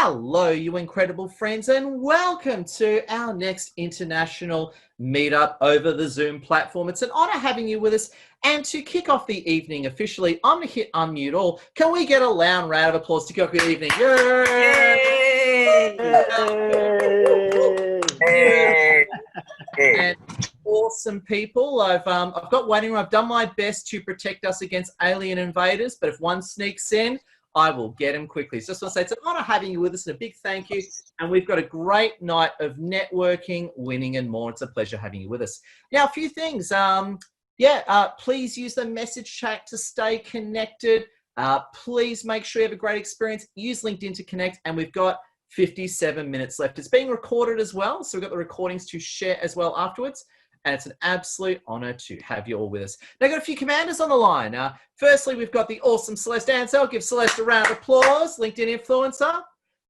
Hello, you incredible friends, and welcome to our next international meetup over the Zoom platform. It's an honor having you with us. And to kick off the evening officially, I'm going to hit unmute all. Can we get a loud round of applause to kick off the evening? Yay! Yay! And awesome people. I've got waiting room. I've done my best to protect us against alien invaders, but if one sneaks in, I will get him quickly. So just want to say it's an honor having you with us and a big thank you. And we've got a great night of networking, winning, and more. It's a pleasure having you with us. Now, a few things. Please use the message chat to stay connected. Please make sure you have a great experience. Use LinkedIn to connect. And we've got 57 minutes left. It's being recorded as well. So we've got the recordings to share as well afterwards. And it's an absolute honor to have you all with us. Now, I've got a few commanders on the line. Firstly, we've got the awesome Celeste Ansell. Give Celeste a round of applause. LinkedIn influencer.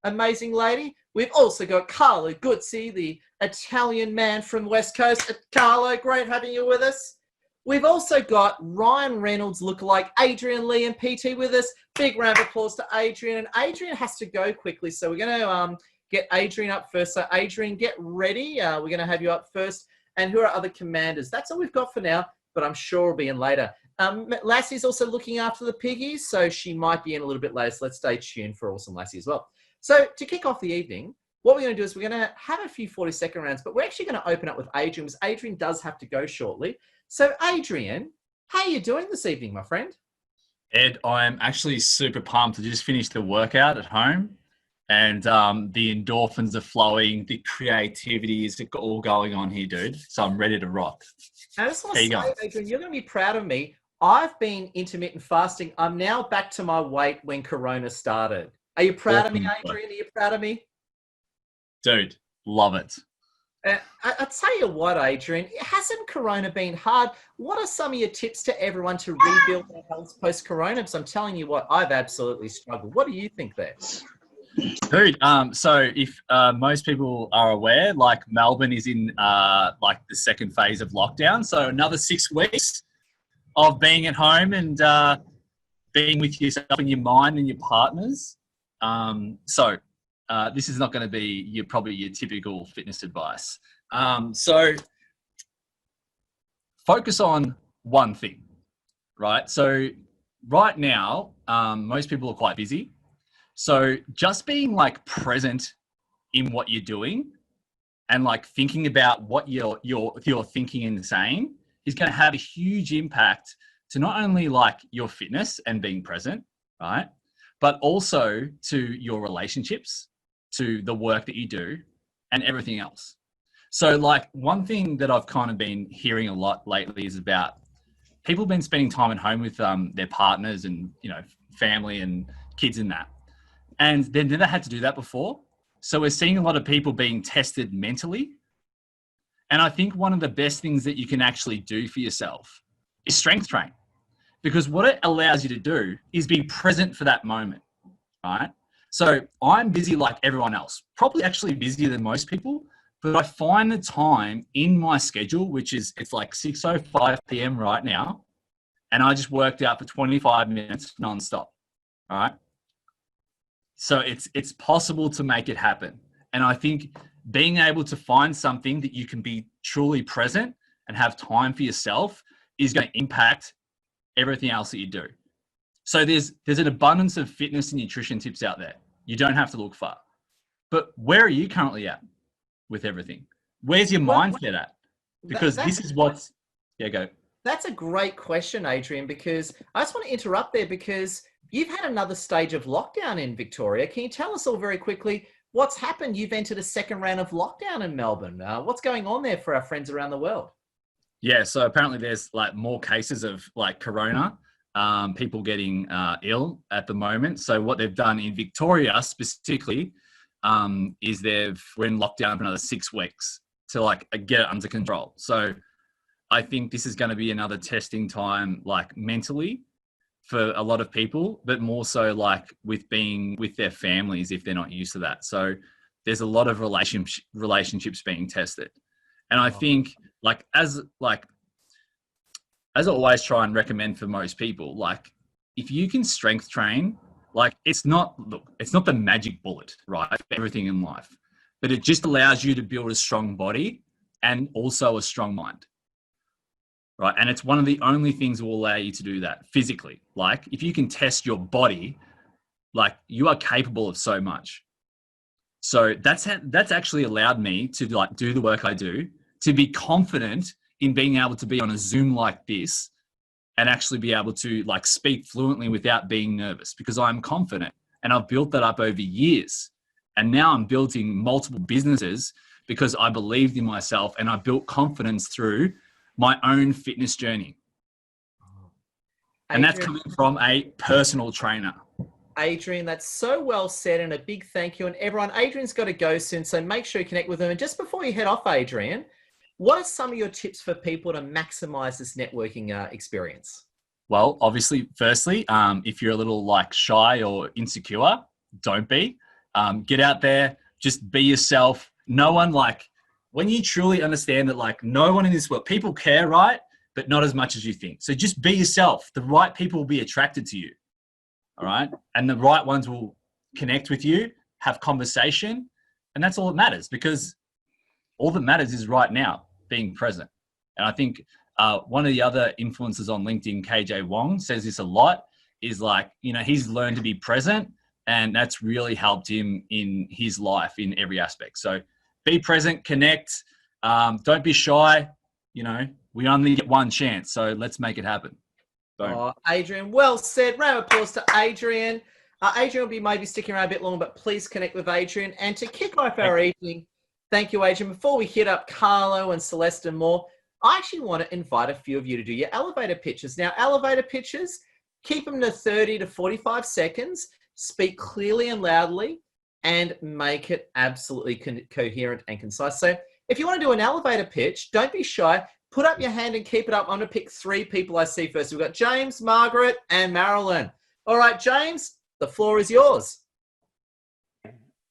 Amazing lady. We've also got Carlo Guzzi, the Italian man from the West Coast. Carlo, great having you with us. We've also got Ryan Reynolds lookalike Adrian Lee and PT with us. Big round of applause to Adrian. And Adrian has to go quickly, so we're going to get Adrian up first. So Adrian, get ready. We're going to have you up first. And who are other commanders? That's all we've got for now, but I'm sure we'll be in later. Lassie's also looking after the piggies, so she might be in a little bit later. So let's stay tuned for awesome Lassie as well. So to kick off the evening, what we're going to do is we're going to have a few 40-second rounds, but we're actually going to open up with Adrian, because Adrian does have to go shortly. So Adrian, how are you doing this evening, my friend? Ed, I'm actually super pumped. I just finished the workout at home. And the endorphins are flowing, the creativity is all going on here, dude. So I'm ready to rock. I just want to say, Adrian, you're going to be proud of me. I've been intermittent fasting. I'm now back to my weight when Corona started. Are you proud of me, Adrian? Are you proud of me? Dude, love it. I'll tell you what, Adrian, hasn't Corona been hard? What are some of your tips to everyone to rebuild their health post-Corona? Because I'm telling you what, I've absolutely struggled. What do you think there? Dude, so if most people are aware, like Melbourne is in like the second phase of lockdown. So another 6 weeks of being at home and being with yourself and your mind and your partners. This is not going to be probably your typical fitness advice. So focus on one thing, right? So right now, most people are quite busy. So just being like present in what you're doing and like thinking about what you're thinking and saying is going to have a huge impact to not only like your fitness and being present, right? But also to your relationships, to the work that you do and everything else. So like one thing that I've kind of been hearing a lot lately is about people been spending time at home with their partners and, family and kids and that. And they've never had to do that before. So we're seeing a lot of people being tested mentally. And I think one of the best things that you can actually do for yourself is strength train. Because what it allows you to do is be present for that moment, right? So I'm busy like everyone else, probably actually busier than most people, but I find the time in my schedule, it's like 6:05 p.m. right now, and I just worked out for 25 minutes nonstop, all right? So it's possible to make it happen. And I think being able to find something that you can be truly present and have time for yourself is going to impact everything else that you do. So there's an abundance of fitness and nutrition tips out there. You don't have to look far. But where are you currently at with everything? Where's your mindset at? Because this is what's... Yeah, go. That's a great question, Adrian, because I just want to interrupt there because you've had another stage of lockdown in Victoria. Can you tell us all very quickly what's happened? You've entered a second round of lockdown in Melbourne. What's going on there for our friends around the world? Yeah, so apparently there's like more cases of like Corona, people getting ill at the moment. So what they've done in Victoria specifically is we're in lockdown for another 6 weeks to like get it under control. So I think this is going to be another testing time, like mentally for a lot of people, but more so like with being with their families if they're not used to that. So there's a lot of relationships being tested. And I think as I always try and recommend for most people, like if you can strength train Like it's not the magic bullet, right? For everything in life, but it just allows you to build a strong body and also a strong mind, right? And it's one of the only things that will allow you to do that physically. Like if you can test your body, like you are capable of so much. So that's actually allowed me to like do the work I do, to be confident in being able to be on a Zoom like this and actually be able to like speak fluently without being nervous, because I'm confident, and I've built that up over years. And now I'm building multiple businesses because I believed in myself and I built confidence through my own fitness journey. And that's coming from a personal trainer. Adrian, that's so well said, and a big thank you. And everyone, Adrian's got to go soon, so make sure you connect with him. And just before you head off, Adrian, what are some of your tips for people to maximize this networking experience? Well, obviously, firstly, if you're a little like shy or insecure, don't be. Get out there, just be yourself. No one, like, when you truly understand that, like, no one in this world, people care, right? But not as much as you think. So just be yourself. The right people will be attracted to you. All right. And the right ones will connect with you, have conversation. And that's all that matters, because all that matters is right now, being present. And I think one of the other influencers on LinkedIn, KJ Wong, says this a lot, is like, you know, he's learned to be present, and that's really helped him in his life in every aspect. So be present, connect, don't be shy. You know, we only get one chance, so let's make it happen. Oh, Adrian, well said. Round of applause to Adrian. Adrian will be maybe sticking around a bit longer, but please connect with Adrian. And to kick off our evening, thank you, Adrian. Before we hit up Carlo and Celeste and more, I actually want to invite a few of you to do your elevator pitches. Now, elevator pitches, keep them to 30 to 45 seconds, speak clearly and loudly, and make it absolutely coherent and concise. So if you want to do an elevator pitch, don't be shy. Put up your hand and keep it up. I'm going to pick 3 people I see first. We've got James, Margaret, and Marilyn. All right, James, the floor is yours.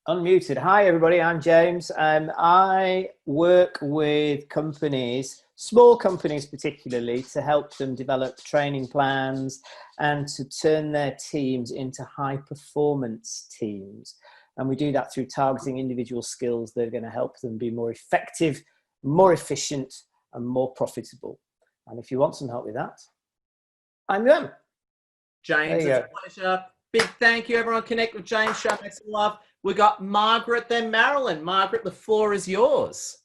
Unmuted. Hi, everybody. I'm James. I work with companies, small companies particularly, to help them develop training plans and to turn their teams into high-performance teams. And we do that through targeting individual skills that are going to help them be more effective, more efficient, and more profitable. And if you want some help with that, I'm them. James, it's a pleasure. Big thank you, everyone. Connect with James. Show me some love. We got Margaret, then Marilyn. Margaret, the floor is yours.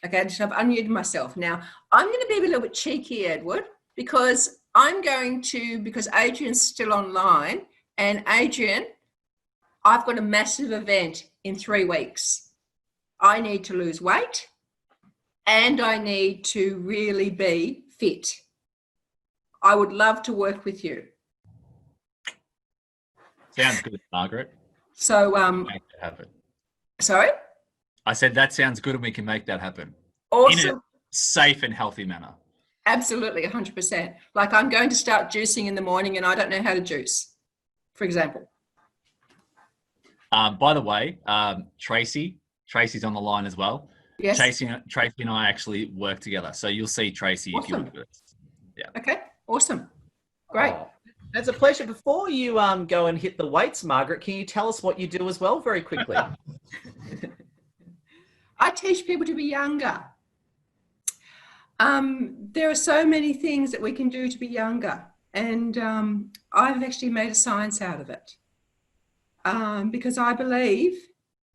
Okay, I've unmuted myself. Now, I'm going to be a little bit cheeky, Edward, because Adrian's still online. And Adrian, I've got a massive event in 3 weeks. I need to lose weight and I need to really be fit. I would love to work with you. Sounds good, Margaret. So, make that happen. Sorry? I said that sounds good, and we can make that happen. Awesome. In a safe and healthy manner. Absolutely, 100%. Like, I'm going to start juicing in the morning and I don't know how to juice, for example. By the way, Tracy's on the line as well. Yes. Tracy and I actually work together. So you'll see Tracy awesome. if you look at it. Yeah. Okay. Awesome. Great. Oh, it's a pleasure. Before you go and hit the weights, Margaret, can you tell us what you do as well very quickly? I teach people to be younger. There are so many things that we can do to be younger. And I've actually made a science out of it. Because I believe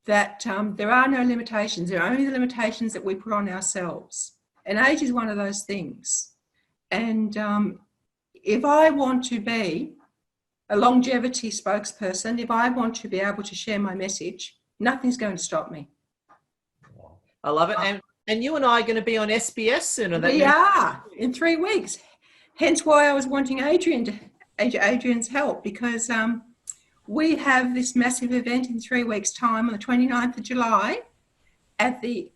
that there are no limitations. There are only the limitations that we put on ourselves. And age is one of those things. And if I want to be a longevity spokesperson, if I want to be able to share my message, nothing's going to stop me. I love it. And you and I are going to be on SBS soon. We are in 3 weeks. Hence why I was wanting Adrian's help, because we have this massive event in 3 weeks' time on the 29th of July at the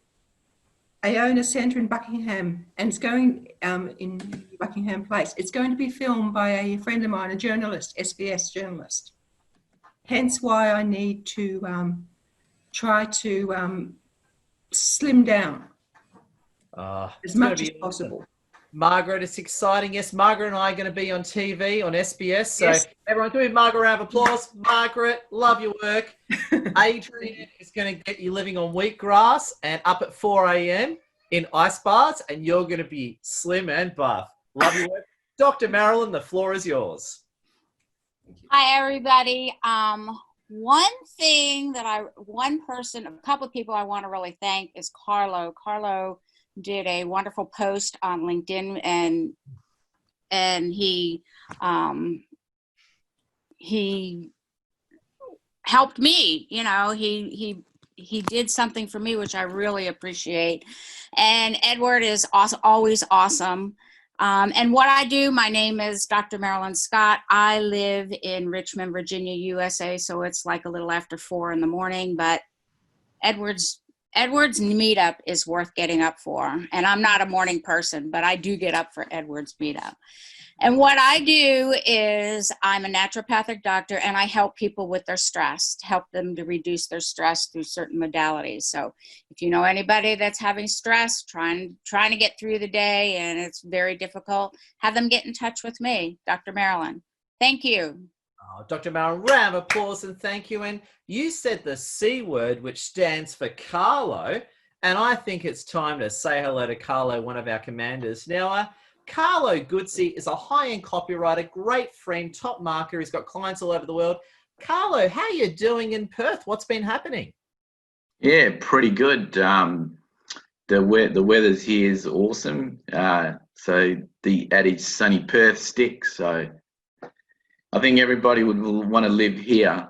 Iona Centre in Buckingham, and it's going in Buckingham Place. It's going to be filmed by a friend of mine, a journalist, SBS journalist. Hence why I need to try to slim down as much as possible. Margaret, it's exciting. Yes, Margaret and I are going to be on TV on SBS. So Yes. everyone, give me Margaret a round of applause. Margaret, love your work. Adrian is going to get you living on wheatgrass and up at 4 a.m. in ice baths, and you're going to be slim and buff. Love your work. Dr. Marilyn, the floor is yours. Hi, everybody. One person, a couple of people I want to really thank is Carlo. Carlo did a wonderful post on LinkedIn, and he helped me. You know, he did something for me, which I really appreciate. And Edward is always awesome. And what I do, my name is Dr. Marilyn Scott. I live in Richmond, Virginia, USA. So it's like a little after 4 in the morning, but Edward's meetup is worth getting up for. And I'm not a morning person, but I do get up for Edward's meetup. And what I do is I'm a naturopathic doctor, and I help people with their stress, to help them to reduce their stress through certain modalities. So if you know anybody that's having stress, trying to get through the day, and it's very difficult, have them get in touch with me, Dr. Marilyn. Thank you. Oh, Dr. Marilyn, round of applause and thank you. And you said the C word, which stands for Carlo. And I think it's time to say hello to Carlo, one of our commanders. Now, Carlo Goodsey is a high-end copywriter, great friend, top marketer. He's got clients all over the world. Carlo, how are you doing in Perth? What's been happening? Yeah, pretty good. The weather's here is awesome. So the adage sunny Perth sticks. So I think everybody would want to live here.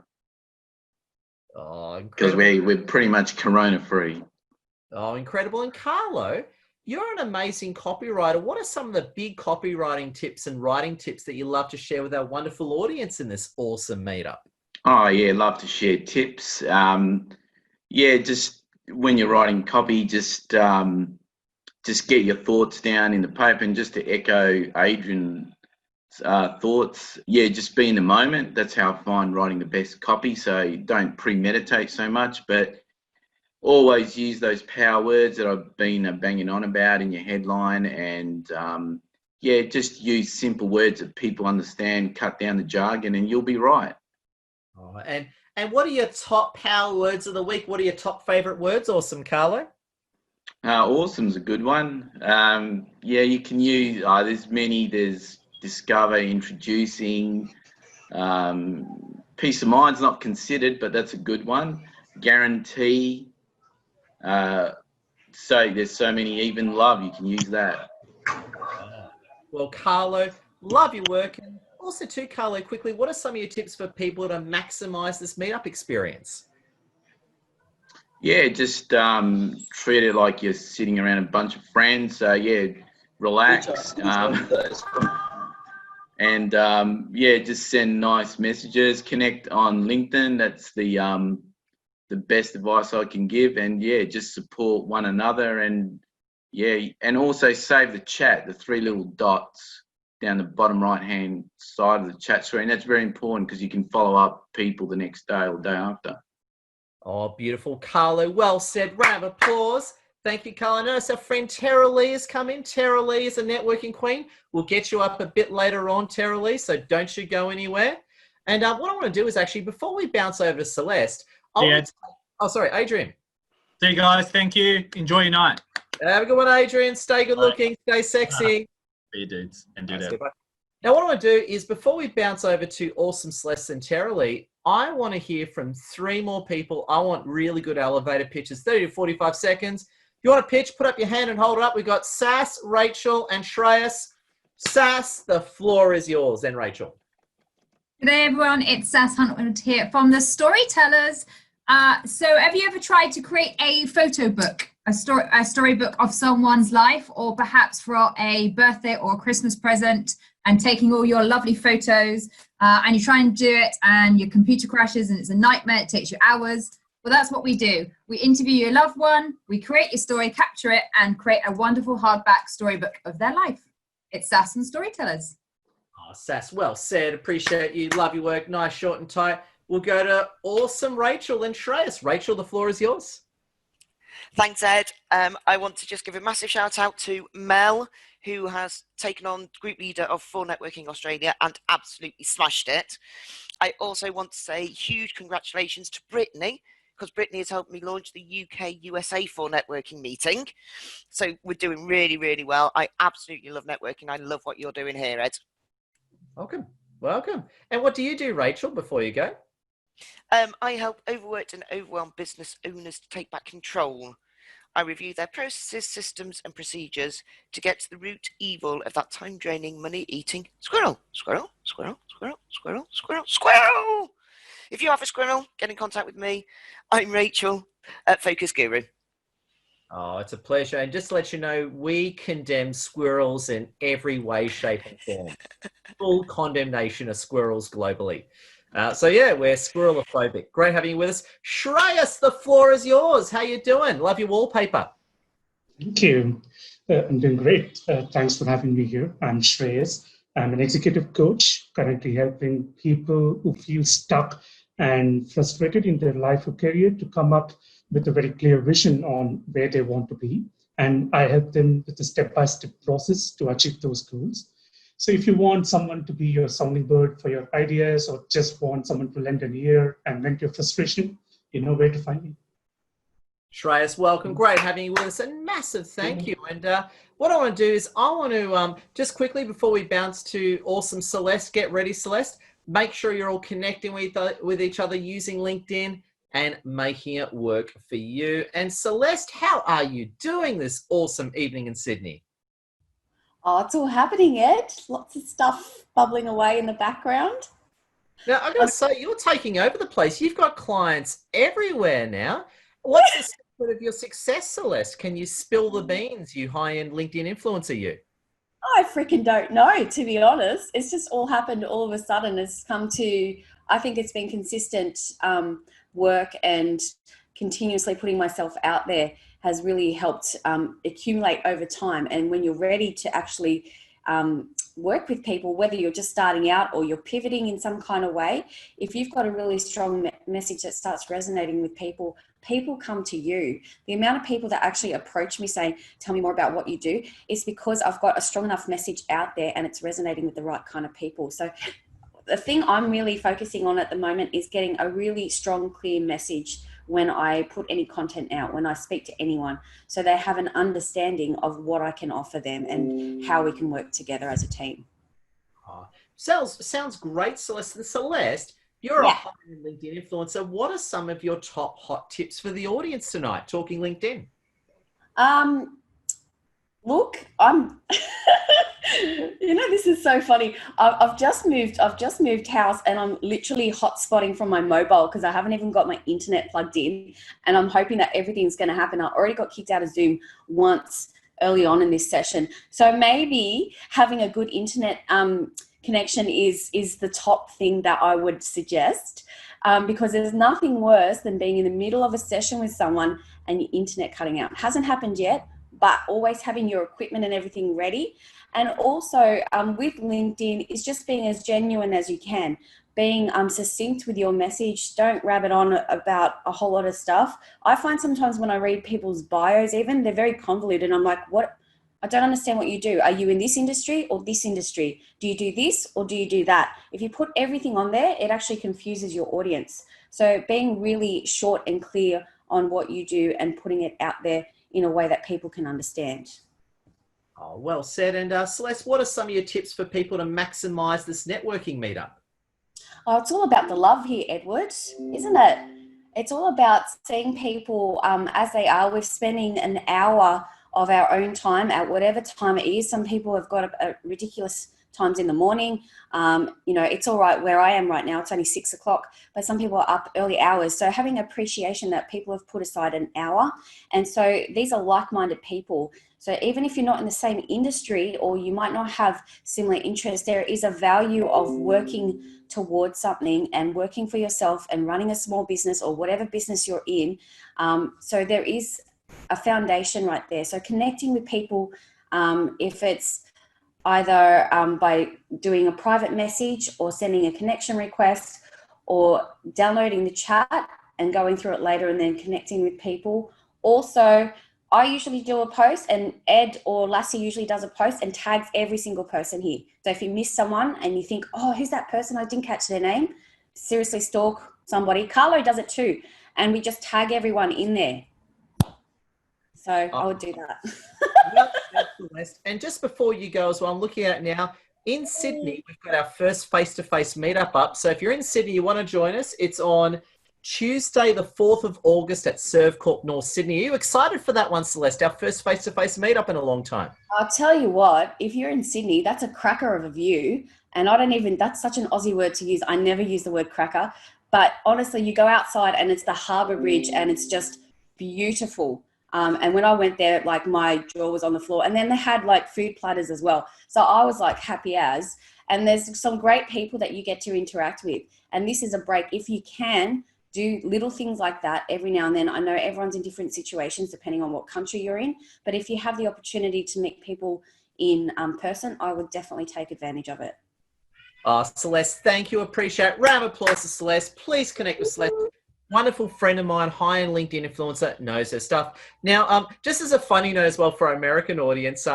Oh, because we're pretty much corona free. Oh, incredible. And Carlo, you're an amazing copywriter. What are some of the big copywriting tips and writing tips that you love to share with our wonderful audience in this awesome meetup? Oh yeah, love to share tips. Yeah, just when you're writing copy, just get your thoughts down in the paper, and just to echo Adrian's thoughts, yeah, just be in the moment. That's how I find writing the best copy. So don't premeditate so much, but always use those power words that I've been banging on about in your headline, and yeah, just use simple words that people understand, cut down the jargon, and you'll be right. Oh, and what are your top power words of the week? What are your top favorite words? Awesome, Carlo. Awesome's a good one. Yeah, you can use, there's many, there's discover, introducing, peace of mind's not considered, but that's a good one. Guarantee. So there's so many, even love, you can use that. Well, Carlo, love your work. And also too, Carlo, quickly, what are some of your tips for people to maximize this meetup experience? Yeah, just treat it like you're sitting around a bunch of friends. Yeah, relax. And yeah, just send nice messages. Connect on LinkedIn. That's the best advice I can give. And yeah, just support one another. And yeah, and also save the chat, the 3 little dots down the bottom right hand side of the chat screen. That's very important because you can follow up people the next day or day after. Oh, beautiful, Carlo. Well said. Round of applause. Thank you, Carlo. Notice our friend Tara Lee has come in. Tara Lee is a networking queen. We'll get you up a bit later on, Tara Lee, so don't you go anywhere. And what I want to do is actually, before we bounce over to Celeste, sorry, Adrian. See you guys. Thank you. Enjoy your night. Have a good one, Adrian. Stay good looking. Stay sexy. See you, dudes. And do that. Now, what I want to do is, before we bounce over to awesome Celeste and Tara Lee, I want to hear from 3 more people. I want really good elevator pitches, 30 to 45 seconds. If you want to pitch, put up your hand and hold it up. We've got Sass, Rachel, and Shreyas. Sass, the floor is yours. And Rachel. Good day, everyone. It's Sass Huntwood here from the Storytellers. So have you ever tried to create a photo book, a storybook of someone's life, or perhaps for a birthday or a Christmas present, and taking all your lovely photos and you try and do it and your computer crashes and it's a nightmare, it takes you hours? Well, that's what we do. We interview your loved one, we create your story, capture it, and create a wonderful hardback storybook of their life. It's Sass and Storytellers. Oh, Sass, well said. Appreciate you. Love your work. Nice, short and tight. We'll go to awesome Rachel and Shreyas. Rachel, the floor is yours. Thanks, Ed. I want to just give a massive shout out to Mel, who has taken on group leader of For Networking Australia and absolutely smashed it. I also want to say huge congratulations to Brittany, because Brittany has helped me launch the UK USA For Networking meeting. So we're doing really, really well. I absolutely love networking. I love what you're doing here, Ed. Welcome. Welcome. And what do you do, Rachel, before you go? I help overworked and overwhelmed business owners to take back control. I review their processes, systems, and procedures to get to the root evil of that time-draining, money-eating squirrel. Squirrel, squirrel, squirrel, squirrel, squirrel, squirrel! If you have a squirrel, get in contact with me. I'm Rachel at Focus Guru. Oh, it's a pleasure. And just to let you know, we condemn squirrels in every way, shape, and form. Full condemnation of squirrels globally. So yeah, we're squirrelophobic. Great having you with us. Shreyas, the floor is yours. How you doing? Love your wallpaper. Thank you. I'm doing great. Thanks for having me here. I'm Shreyas. I'm an executive coach, currently helping people who feel stuck and frustrated in their life or career to come up with a very clear vision on where they want to be. And I help them with a step-by-step process to achieve those goals. So if you want someone to be your sounding board for your ideas, or just want someone to lend an ear and vent your frustration, you know where to find me. Shreyas, welcome. Great having you with us, and massive thank you. And what I want to do is I want to just quickly, before we bounce to awesome Celeste, get ready, Celeste. Make sure you're all connecting with each other using LinkedIn and making it work for you. And Celeste, how are you doing this awesome evening in Sydney? Oh, it's all happening, Ed. Lots of stuff bubbling away in the background. Now, I've got to say, you're taking over the place. You've got clients everywhere now. What's the secret of your success, Celeste? Can you spill the beans, you high-end LinkedIn influencer you? I freaking don't know, to be honest. It's just all happened all of a sudden. It's come to, I think it's been consistent work and continuously putting myself out there has really helped accumulate over time. And when you're ready to actually work with people, whether you're just starting out or you're pivoting in some kind of way, if you've got a really strong message that starts resonating with people, people come to you. The amount of people that actually approach me saying, tell me more about what you do, is because I've got a strong enough message out there and it's resonating with the right kind of people. So the thing I'm really focusing on at the moment is getting a really strong, clear message when I put any content out, when I speak to anyone, so they have an understanding of what I can offer them and how we can work together as a team. Oh, sounds great, Celeste. And Celeste, you're a high-end LinkedIn influencer. What are some of your top hot tips for the audience tonight, talking LinkedIn? Look, I'm, you know, this is so funny. I've just moved house and I'm literally hotspotting from my mobile because I haven't even got my internet plugged in, and I'm hoping that everything's going to happen. I already got kicked out of Zoom once early on in this session. So maybe having a good internet connection is the top thing that I would suggest, because there's nothing worse than being in the middle of a session with someone and your internet cutting out. It hasn't happened yet, but always having your equipment and everything ready. And also with LinkedIn is just being as genuine as you can, being succinct with your message. Don't rabbit on about a whole lot of stuff. I find sometimes when I read people's bios even, they're very convoluted and I'm like, what? I don't understand what you do. Are you in this industry or this industry? Do you do this or do you do that? If you put everything on there, it actually confuses your audience. So being really short and clear on what you do and putting it out there in a way that people can understand. Oh, well said. And Celeste, what are some of your tips for people to maximize this networking meetup? Oh, it's all about the love here, Edward, isn't it? It's all about seeing people as they are. We're spending an hour of our own time at whatever time it is. Some people have got a ridiculous times in the morning. You know, it's all right where I am right now. It's only 6 o'clock, but some people are up early hours. So having appreciation that people have put aside an hour. And so these are like-minded people. So even if you're not in the same industry or you might not have similar interests, there is a value of working towards something and working for yourself and running a small business or whatever business you're in. So there is a foundation right there. So connecting with people, if it's either by doing a private message or sending a connection request or downloading the chat and going through it later and then connecting with people. Also, I usually do a post, and Ed or Lassie usually does a post and tags every single person here. So if you miss someone and you think, oh, who's that person? I didn't catch their name. Seriously, stalk somebody. Carlo does it too. And we just tag everyone in there. So I would do that. And just before you go as well, I'm looking at it now. In Sydney, we've got our first face-to-face meetup up. So if you're in Sydney, you want to join us, it's on Tuesday, the 4th of August at Servecorp North Sydney. Are you excited for that one, Celeste? Our first face-to-face meetup in a long time. I'll tell you what, if you're in Sydney, that's a cracker of a view. And that's such an Aussie word to use. I never use the word cracker. But honestly, you go outside and it's the Harbour Bridge and it's just beautiful. And when I went there, like my jaw was on the floor, and then they had like food platters as well. So I was like happy as, and there's some great people that you get to interact with. And this is a break. If you can do little things like that every now and then, I know everyone's in different situations depending on what country you're in, but if you have the opportunity to meet people in person, I would definitely take advantage of it. Celeste, thank you. Appreciate it. Round of applause to Celeste. Please connect with Celeste. Wonderful friend of mine, high-end LinkedIn influencer, knows her stuff. Now, just as a funny note as well for our American audience,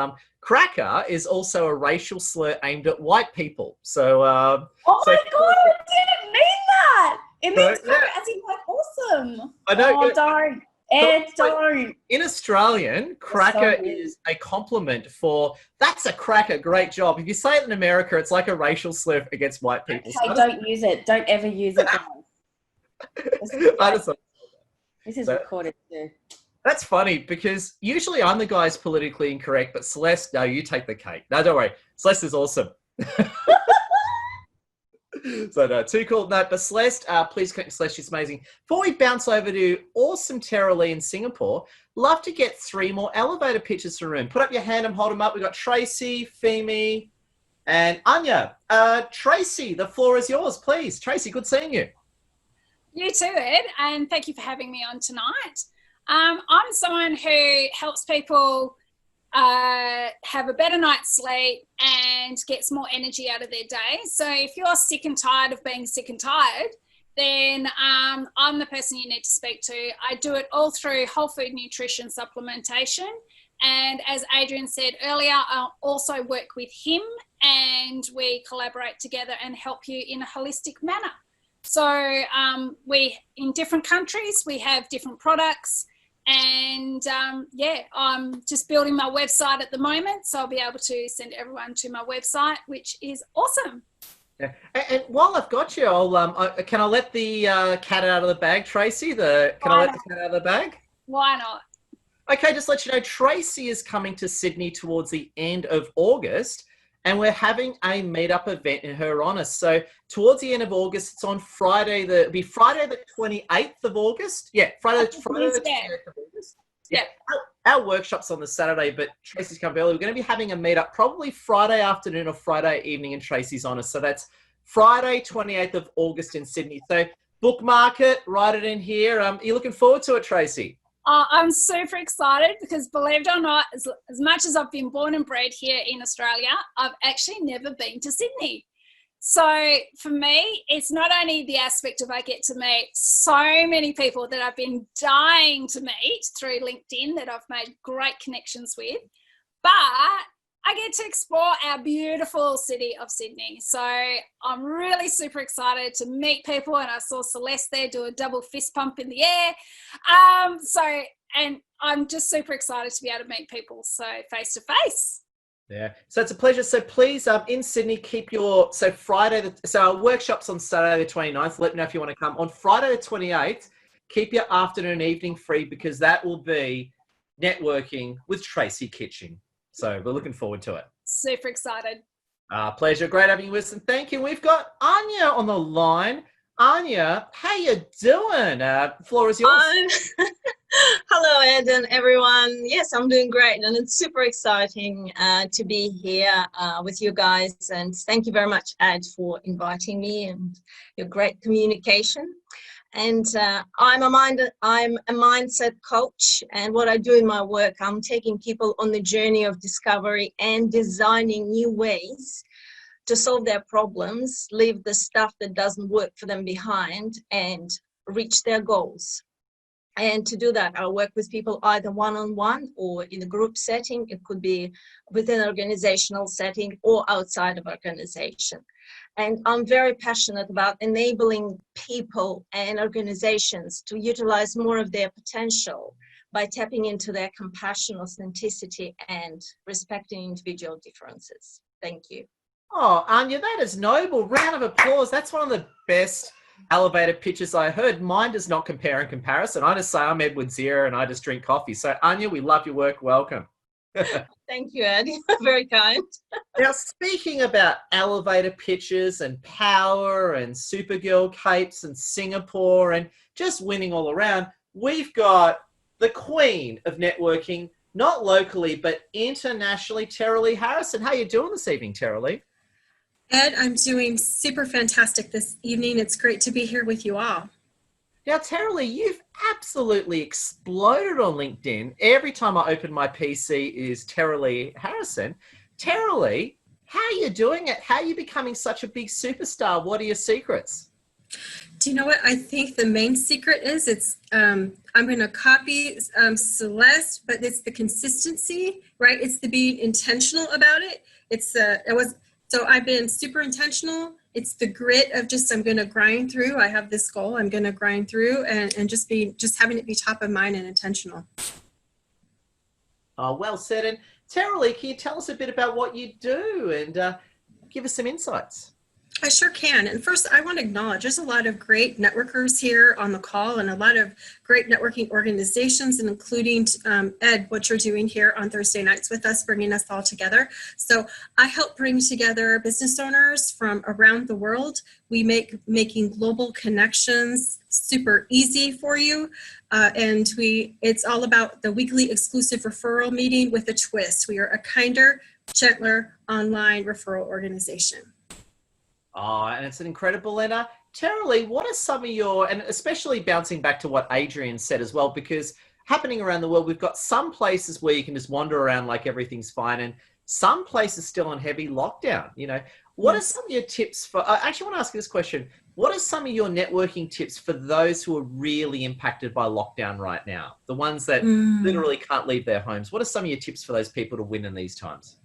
cracker is also a racial slur aimed at white people. So, oh my God, I didn't mean that. It means cracker as in like awesome. I know. Oh, don't. Ed, don't. In Australian, cracker is a compliment for, that's a cracker, great job. If you say it in America, it's like a racial slur against white people. Okay, so don't use it. Don't ever use it. This is recorded too. That's funny because usually I'm the guy who's politically incorrect, but Celeste, no, you take the cake. No, don't worry. Celeste is awesome. So no, too cool. No, but Celeste, please connect with Celeste. She's amazing. Before we bounce over to awesome Tara Lee in Singapore, love to get 3 more elevator pictures from the room. Put up your hand and hold them up. We've got Tracy, Femi, and Anya. Tracy, the floor is yours, please. Tracy, good seeing you. You too, Ed, and thank you for having me on tonight. I'm someone who helps people have a better night's sleep and gets more energy out of their day. So if you're sick and tired of being sick and tired, then I'm the person you need to speak to. I do it all through whole food nutrition supplementation. And as Adrian said earlier, I'll also work with him and we collaborate together and help you in a holistic manner. So we, in different countries, we have different products. And yeah, I'm just building my website at the moment, so I'll be able to send everyone to my website, which is awesome. Yeah. And while I've got you, can I let the cat out of the bag, Tracy? Can I let the cat out of the bag? Why not? Okay, just let you know, Tracy is coming to Sydney towards the end of August, and we're having a meetup event in her honour. So towards the end of August, it's on Friday. It'll be Friday the 28th of August. Yeah, Friday the 28th of August. Yeah. Our workshop's on the Saturday, but Tracy's come early. We're going to be having a meetup probably Friday afternoon or Friday evening in Tracy's honour. So that's Friday, 28th of August in Sydney. So bookmark it, write it in here. Are you looking forward to it, Tracy? I'm super excited because, believe it or not, as much as I've been born and bred here in Australia, I've actually never been to Sydney. So for me, it's not only the aspect of I get to meet so many people that I've been dying to meet through LinkedIn that I've made great connections with, but I get to explore our beautiful city of Sydney. So I'm really super excited to meet people, and I saw Celeste there do a double fist pump in the air. And I'm just super excited to be able to meet people, so face to face. Yeah, so it's a pleasure. So please, in Sydney, keep your, so our workshop's on Saturday the 29th. Let me know if you want to come. On Friday the 28th, keep your afternoon, evening free because that will be networking with Tracy Kitching. So we're looking forward to it. Super excited. Pleasure. Great having you with us. And thank you. We've got Anya on the line. Anya, how you doing? Floor is yours. Hello, Ed and everyone. Yes, I'm doing great. And it's super exciting to be here with you guys. And thank you very much, Ed, for inviting me and your great communication. And I'm a mindset coach, and what I do in my work, I'm taking people on the journey of discovery and designing new ways to solve their problems, leave the stuff that doesn't work for them behind, and reach their goals. And to do that, I work with people either one-on-one or in a group setting. It could be within an organizational setting or outside of organization. And I'm very passionate about enabling people and organizations to utilize more of their potential by tapping into their compassion, authenticity, and respecting individual differences. Thank you. Oh, Anya, that is noble. Round of applause. That's one of the best elevator pitches I heard. Mine does not compare in comparison. I just say I'm Edward Zira and I just drink coffee. So, Anya, we love your work. Welcome. Thank you, Ed. Very kind. Now, speaking about elevator pitches and power and Supergirl capes and Singapore and just winning all around, we've got the queen of networking, not locally, but internationally, Tara Lee Harrison. How are you doing this evening, Tara Lee? Ed, I'm doing super fantastic this evening. It's great to be here with you all. Now, Tara Lee, you've absolutely exploded on LinkedIn. Every time I open my PC is Tara Lee Harrison. Tara Lee, how are you doing it? How are you becoming such a big superstar? What are your secrets? Do you know what I think the main secret is? It's I'm going to copy Celeste, but it's the consistency, right? It's the being intentional about it. So I've been super intentional. It's the grit of just, I'm going to grind through. I have this goal. I'm going to grind through and just having it be top of mind and intentional. Well said. And Tara Lee, can you tell us a bit about what you do and give us some insights? I sure can. And first, I want to acknowledge there's a lot of great networkers here on the call and a lot of great networking organizations, and including Ed, what you're doing here on Thursday nights with us, bringing us all together. So I help bring together business owners from around the world. We making global connections super easy for you. And it's all about the weekly exclusive referral meeting with a twist. We are a kinder, gentler online referral organization. Oh, and it's an incredible, and Tara Lee, what are some of your, and especially bouncing back to what Adrian said as well, because happening around the world, we've got some places where you can just wander around like everything's fine, and some places still on heavy lockdown. You know, what are some of your tips for, I actually want to ask you this question. What are some of your networking tips for those who are really impacted by lockdown right now? The ones that literally can't leave their homes. What are some of your tips for those people to win in these times?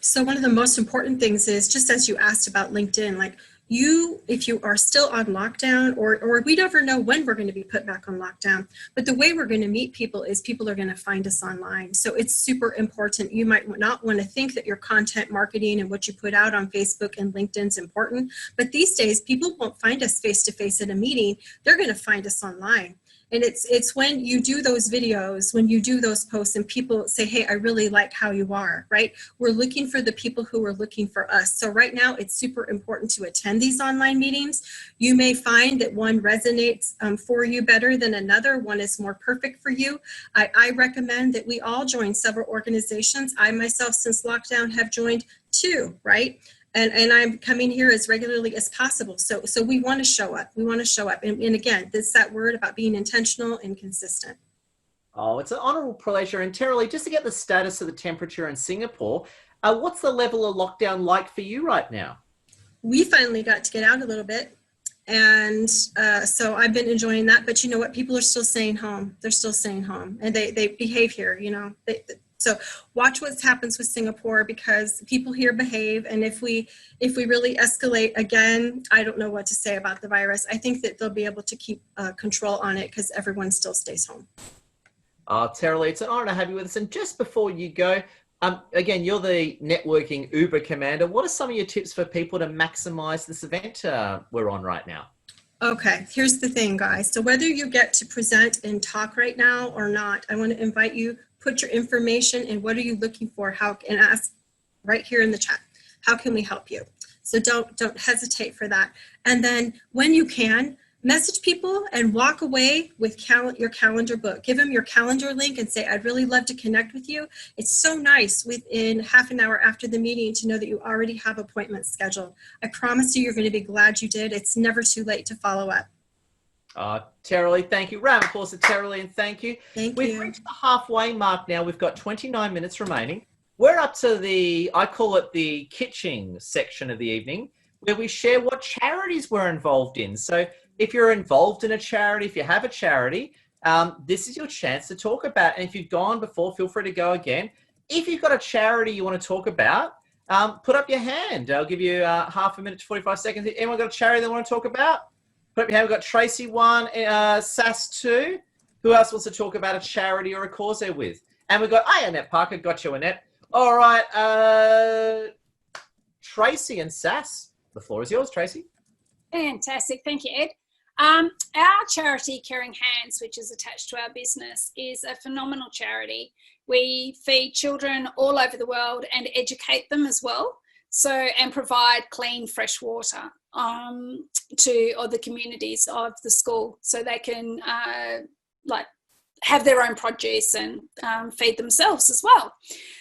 So one of the most important things is, just as you asked about LinkedIn, like if you are still on lockdown, or we never know when we're going to be put back on lockdown, but the way we're going to meet people is people are going to find us online. So it's super important. You might not want to think that your content marketing and what you put out on Facebook and LinkedIn is important, but these days people won't find us face-to-face at a meeting. They're going to find us online. And it's when you do those videos, when you do those posts and people say, hey, I really like how you are, right? We're looking for the people who are looking for us. So right now it's super important to attend these online meetings. You may find that one resonates for you better than another. One is more perfect for you. I recommend that we all join several organizations. I myself, since lockdown, have joined 2, right? And I'm coming here as regularly as possible. So we want to show up. We want to show up. And again, it's that word about being intentional and consistent. Oh, it's an honourable pleasure. And Tara Lee, just to get the status of the temperature in Singapore, what's the level of lockdown like for you right now? We finally got to get out a little bit. And so I've been enjoying that. But you know what? People are still staying home. They're still staying home. And they behave here, you know. So watch what happens with Singapore, because people here behave. And if we really escalate again, I don't know what to say about the virus. I think that they'll be able to keep control on it because everyone still stays home. Tara Lee, it's an honor to have you with us. And just before you go, again, you're the networking Uber commander. What are some of your tips for people to maximize this event we're on right now? Okay, here's the thing, guys. So whether you get to present and talk right now or not, I want to invite you, put your information and what are you looking for, and ask right here in the chat, how can we help you? So don't hesitate for that. And then when you can, message people and walk away with your calendar book. Give them your calendar link and say, I'd really love to connect with you. It's so nice within half an hour after the meeting to know that you already have appointments scheduled. I promise you're going to be glad you did. It's never too late to follow up. Tara Lee, thank you. Round of applause to Tara Lee, and thank you. We've reached the halfway mark now. We've got 29 minutes remaining. We're up to I call it the kitching section of the evening, where we share what charities we're involved in. So if you're involved in a charity, if you have a charity, this is your chance to talk about. And if you've gone before, feel free to go again. If you've got a charity you want to talk about, put up your hand. I'll give you half a minute to 45 seconds. Anyone got a charity they want to talk about? Put up your hand. We've got Tracy 1, Sass 2. Who else wants to talk about a charity or a cause they're with? And we've got, Annette Parker. Got you, Annette. All right. Tracy and Sass, the floor is yours, Tracy. Fantastic. Thank you, Ed. Our charity, Caring Hands, which is attached to our business, is a phenomenal charity. We feed children all over the world and educate them as well. And provide clean, fresh water to the communities of the school, so they can have their own produce and feed themselves as well.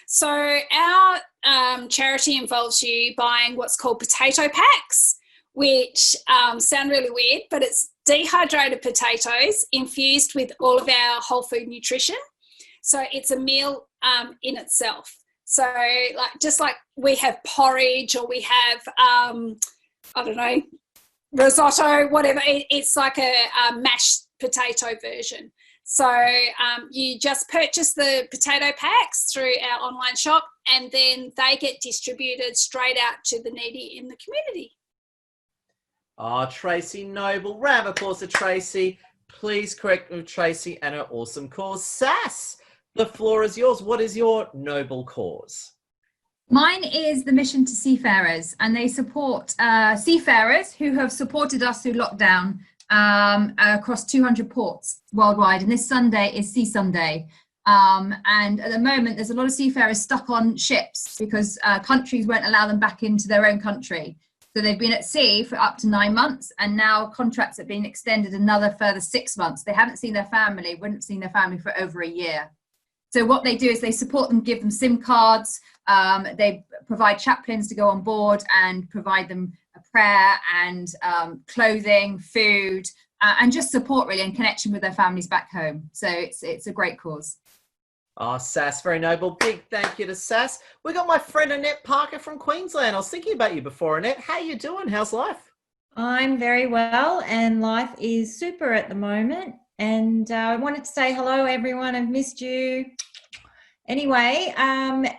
So our charity involves you buying what's called potato packs, which sound really weird, but it's dehydrated potatoes infused with all of our whole food nutrition. So it's a meal in itself. So just like we have porridge, or we have, I don't know, risotto, whatever, it's like a mashed potato version. So you just purchase the potato packs through our online shop, and then they get distributed straight out to the needy in the community. Oh, Tracy Noble. Round of applause to Tracy. Please correct me, Tracy, and her awesome cause. Sass, the floor is yours. What is your noble cause? Mine is the Mission to Seafarers, and they support seafarers who have supported us through lockdown across 200 ports worldwide. And this Sunday is Sea Sunday. And at the moment, there's a lot of seafarers stuck on ships because countries won't allow them back into their own country. So they've been at sea for up to 9 months, and now contracts have been extended another further 6 months. They haven't seen their family, wouldn't seen their family for over a year. So what they do is they support them, give them SIM cards. They provide chaplains to go on board and provide them a prayer and clothing, food, and just support really and connection with their families back home. So it's a great cause. Oh, Sass, very noble. Big thank you to Sass. We got my friend Annette Parker from Queensland. I was thinking about you before, Annette. How you doing? How's life? I'm very well, and life is super at the moment. And I wanted to say hello, everyone. I've missed you. Anyway,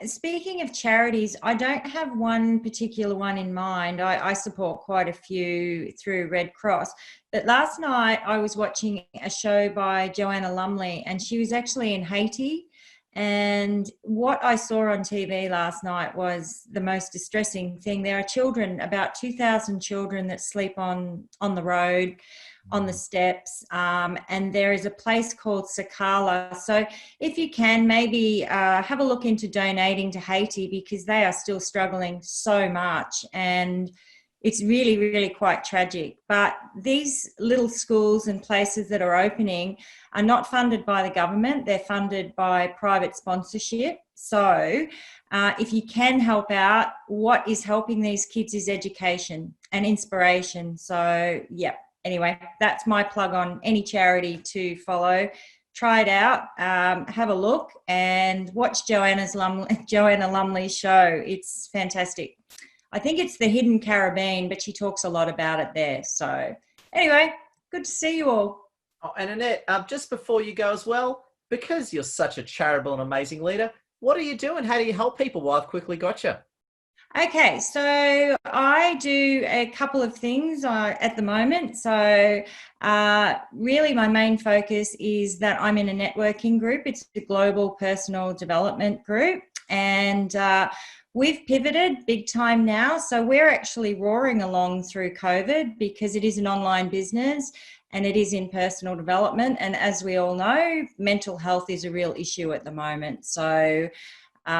speaking of charities, I don't have one particular one in mind. I support quite a few through Red Cross. But last night I was watching a show by Joanna Lumley, and she was actually in Haiti. And what I saw on TV last night was the most distressing thing. There are children, about 2,000 children that sleep on the road, on the steps, and there is a place called Sakala. So if you can, maybe have a look into donating to Haiti, because they are still struggling so much, and it's really, really quite tragic. But these little schools and places that are opening are not funded by the government. They're funded by private sponsorship. So if you can help out, what is helping these kids is education and inspiration. So, yeah. Anyway, that's my plug on any charity to follow. Try it out, have a look, and watch Joanna Lumley's show. It's fantastic. I think it's the Hidden Caribbean, but she talks a lot about it there. So anyway, good to see you all. Oh, and Annette, just before you go as well, because you're such a charitable and amazing leader, what are you doing? How do you help people while I've quickly got you? Okay, so I do a couple of things at the moment. So really my main focus is that I'm in a networking group. It's a global personal development group, and we've pivoted big time now. So we're actually roaring along through COVID because it is an online business and it is in personal development. And as we all know, mental health is a real issue at the moment. So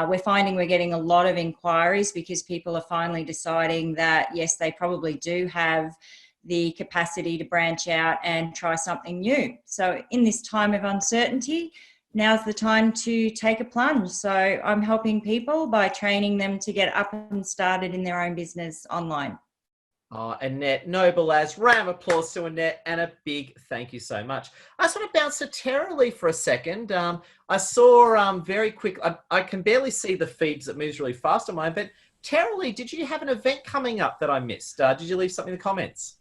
we're finding we're getting a lot of inquiries because people are finally deciding that, yes, they probably do have the capacity to branch out and try something new. So in this time of uncertainty, now's the time to take a plunge. So I'm helping people by training them to get up and started in their own business online. Oh, Annette, noble as. Round of applause to Annette, and a big thank you so much. I just want to bounce to Tara Lee for a second. I saw very quick, I can barely see the feeds, it moves really fast on mine, but Tara Lee, did you have an event coming up that I missed? Did you leave something in the comments?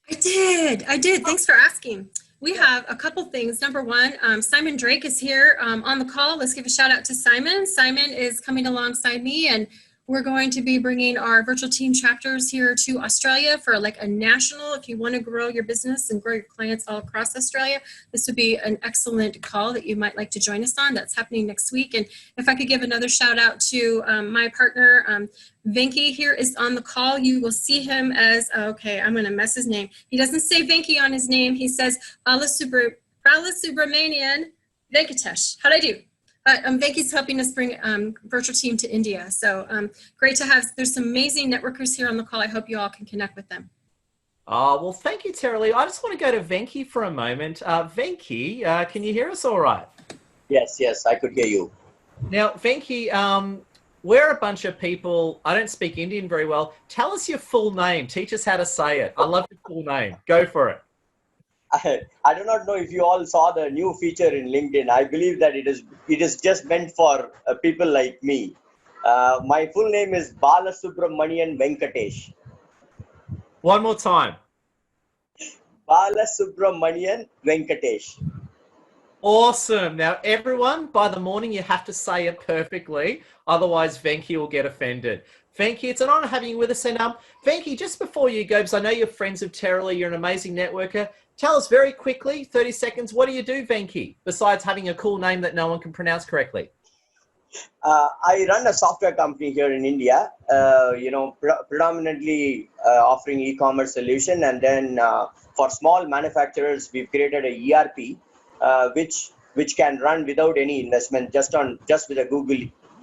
I did. Thanks for asking. we have a couple things. Number one, Simon Drake is here on the call. Let's give a shout out to Simon. Simon is coming alongside me, and we're going to be bringing our virtual team chapters here to Australia for like a national. If you want to grow your business and grow your clients all across Australia, this would be an excellent call that you might like to join us on. That's happening next week. And if I could give another shout out to my partner, Venki here is on the call. You will see him as, okay, I'm going to mess his name. He doesn't say Venki on his name. He says Balasubramanian Venkatesh. How'd I do? Venki's helping us bring virtual team to India. So great to have, there's some amazing networkers here on the call. I hope you all can connect with them. Oh, well, thank you, Tara-Lee. I just want to go to Venki for a moment. Venki, can you hear us all right? Yes, I could hear you. Now, Venki, we're a bunch of people. I don't speak Indian very well. Tell us your full name. Teach us how to say it. I love your full name. Go for it. I do not know if you all saw the new feature in LinkedIn. I believe that it is just meant for people like me. My full name is Balasubramanian Venkatesh. One more time. Balasubramanian Venkatesh. Awesome. Now, everyone, by the morning, you have to say it perfectly. Otherwise, Venki will get offended. Venki, it's an honor having you with us. And Venki, just before you go, because I know you're friends of Tara-Lee, you're an amazing networker. Tell us very quickly, 30 seconds, what do you do, Venki, besides having a cool name that no one can pronounce correctly? I run a software company here in India, predominantly offering e-commerce solution. And then for small manufacturers, we've created a ERP, which can run without any investment, just with a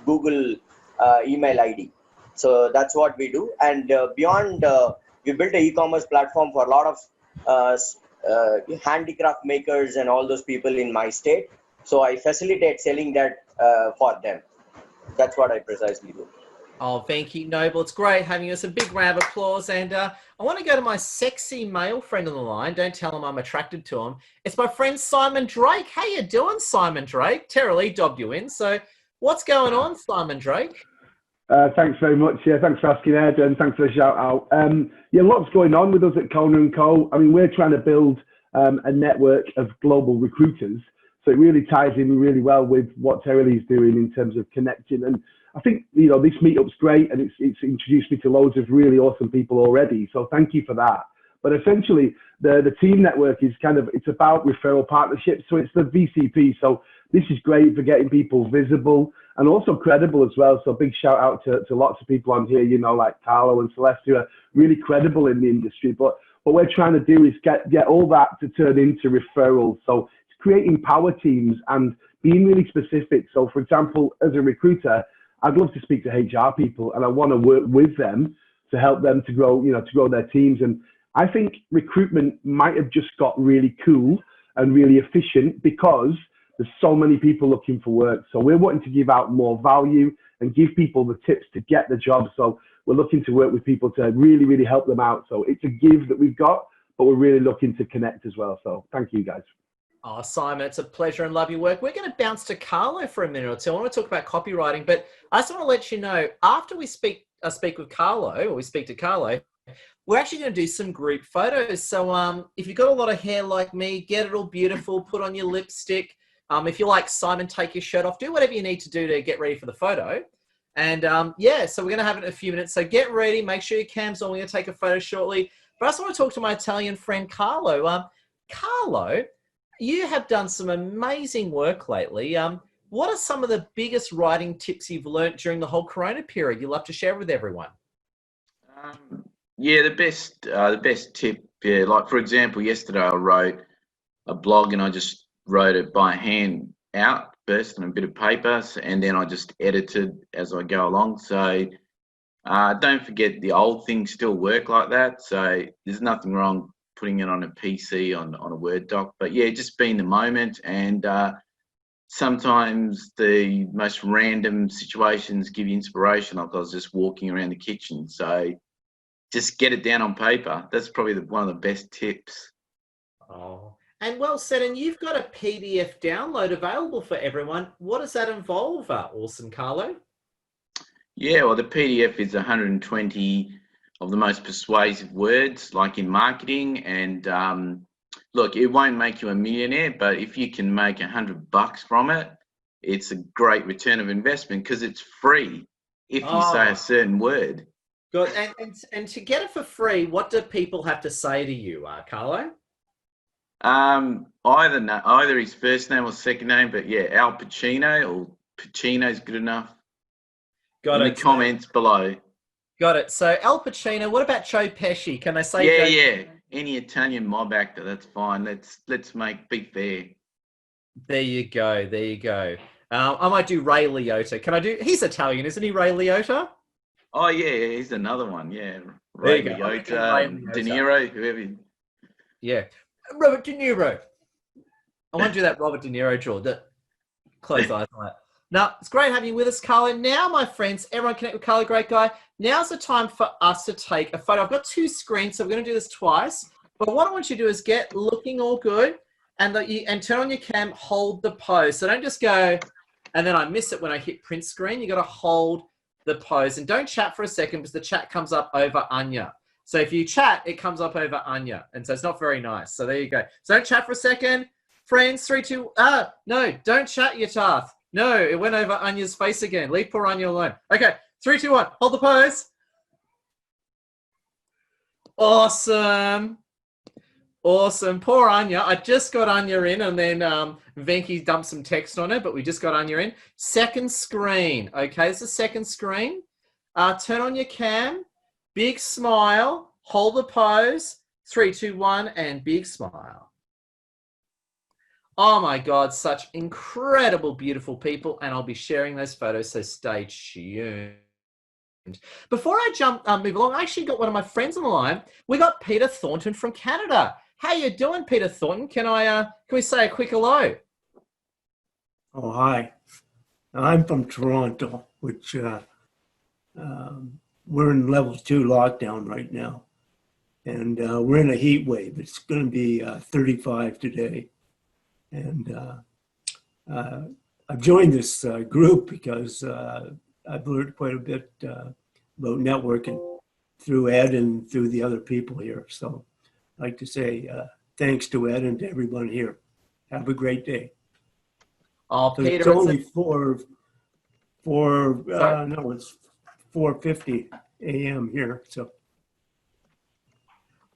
Google email ID. So that's what we do. And beyond, we built an e-commerce platform for a lot of handicraft makers and all those people in my state. So I facilitate selling that for them. That's what I precisely do. Oh, Venki Noble, it's great having us. A big round of applause. And I want to go to my sexy male friend on the line. Don't tell him I'm attracted to him. It's my friend Simon Drake. How you doing, Simon Drake? Tara-Lee dobbed you in. So what's going on, Simon Drake? Thanks very much. Yeah, thanks for asking, Ed, and thanks for the shout out. Yeah, lots going on with us at Kona & Co. I mean, we're trying to build a network of global recruiters. So it really ties in really well with what Tara-Lee's doing in terms of connecting. And I think, this meetup's great, and it's introduced me to loads of really awesome people already. So thank you for that. But essentially, the team network is it's about referral partnerships. So it's the VCP. So this is great for getting people visible and also credible as well. So big shout out to lots of people on here, like Carlo and Celeste, who are really credible in the industry. But what we're trying to do is get all that to turn into referrals. So it's creating power teams and being really specific. So for example, as a recruiter, I'd love to speak to HR people, and I want to work with them to help them to grow, to grow their teams. And I think recruitment might have just got really cool and really efficient because there's so many people looking for work. So we're wanting to give out more value and give people the tips to get the job. So we're looking to work with people to really, really help them out. So it's a give that we've got, but we're really looking to connect as well. So thank you, guys. Oh, Simon, it's a pleasure and love your work. We're going to bounce to Carlo for a minute or two. I want to talk about copywriting, but I just want to let you know, after we speak with Carlo, or we speak to Carlo, we're actually going to do some group photos. So if you've got a lot of hair like me, get it all beautiful, put on your lipstick. If you like Simon, take your shirt off, do whatever you need to do to get ready for the photo. And yeah, so we're going to have it in a few minutes. So get ready, make sure your cam's on. We're going to take a photo shortly. But I just want to talk to my Italian friend, Carlo. Carlo, you have done some amazing work lately. What are some of the biggest writing tips you've learned during the whole Corona period you'd love to share with everyone? Yeah, the best tip, yeah, like for example, yesterday I wrote a blog and I just wrote it by hand out first on a bit of paper, and then I just edited as I go along. So don't forget the old things still work like that. So there's nothing wrong putting it on a PC, on a Word doc. But yeah, just be in the moment, and sometimes the most random situations give you inspiration. Like I was just walking around the kitchen. So just get it down on paper. That's probably one of the best tips. Oh, and well said. And you've got a PDF download available for everyone. What does that involve, awesome Carlo? Yeah, well, the PDF is 120 of the most persuasive words, like in marketing, and look, it won't make you a millionaire, but if you can make $100 from it, it's a great return of investment because it's free if you say a certain word. Good. And to get it for free, what do people have to say to you, Carlo? Either his first name or second name, but yeah, Al Pacino or Pacino's good enough. Got in it. the comments below. Got it. So Al Pacino. What about Joe Pesci? Can I say? Yeah, Joe yeah. Any Italian mob actor, that's fine. Let's be fair. There you go. There you go. I might do Ray Liotta. Can I do? He's Italian, isn't he? Ray Liotta. Oh yeah, he's another one. Yeah, There Ray you go. Liotta, and De Niro, whoever. Yeah, Robert De Niro. I want to do that Robert De Niro draw. Close eyes on that. Now, it's great having you with us, Carlo. Now, my friends, everyone connect with Carlo, great guy. Now's the time for us to take a photo. I've got 2 screens, so we're going to do this twice. But what I want you to do is get looking all good and turn on your cam, hold the pose. So don't just go, and then I miss it when I hit print screen. You got to hold the pose. And don't chat for a second because the chat comes up over Anya. So if you chat, it comes up over Anya. And so it's not very nice. So there you go. So don't chat for a second. Friends, 3, 2, no, don't chat, your Tarth. No, it went over Anya's face again. Leave poor Anya alone. Okay, 3, 2, 1. Hold the pose. Awesome. Awesome. Poor Anya. I just got Anya in, and then Venky dumped some text on it, but we just got Anya in. Second screen. Okay, this is second screen. Turn on your cam. Big smile. Hold the pose. 3, 2, 1, and big smile. Oh my God, such incredible, beautiful people. And I'll be sharing those photos, so stay tuned. Before I move along, I actually got one of my friends on the line. We got Peter Thornton from Canada. How you doing, Peter Thornton? Can we say a quick hello? Oh, hi. I'm from Toronto, which we're in level 2 lockdown right now. And we're in a heat wave. It's going to be 35 today. And I've joined this group because I've learned quite a bit about networking through Ed and through the other people here. So I'd like to say thanks to Ed and to everyone here. Have a great day. Oh, so Peter, it's only it's 4:50 a.m. here. So.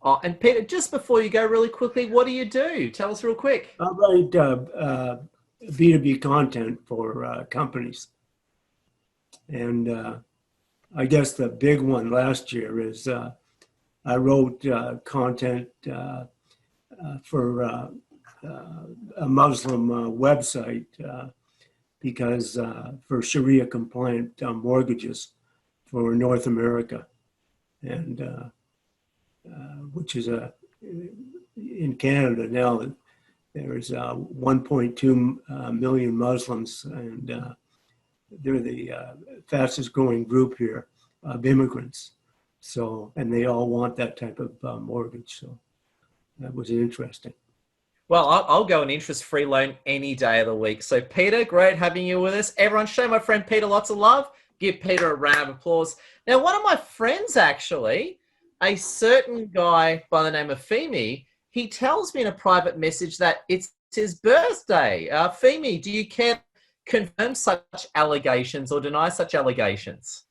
Oh, and Peter, just before you go really quickly, what do you do? Tell us real quick. I write B2B content for companies. And I guess the big one last year is I wrote content for a Muslim website because for Sharia compliant mortgages for North America. And which is in Canada now, there's 1.2 million Muslims, and they're the fastest growing group here of immigrants. So, and they all want that type of mortgage. So that was interesting. Well, I'll go an interest-free loan any day of the week. So Peter, great having you with us. Everyone show my friend Peter lots of love. Give Peter a round of applause. Now, one of my friends actually, a certain guy by the name of Femi, he tells me in a private message that it's his birthday. Femi, do you care to confirm such allegations or deny such allegations?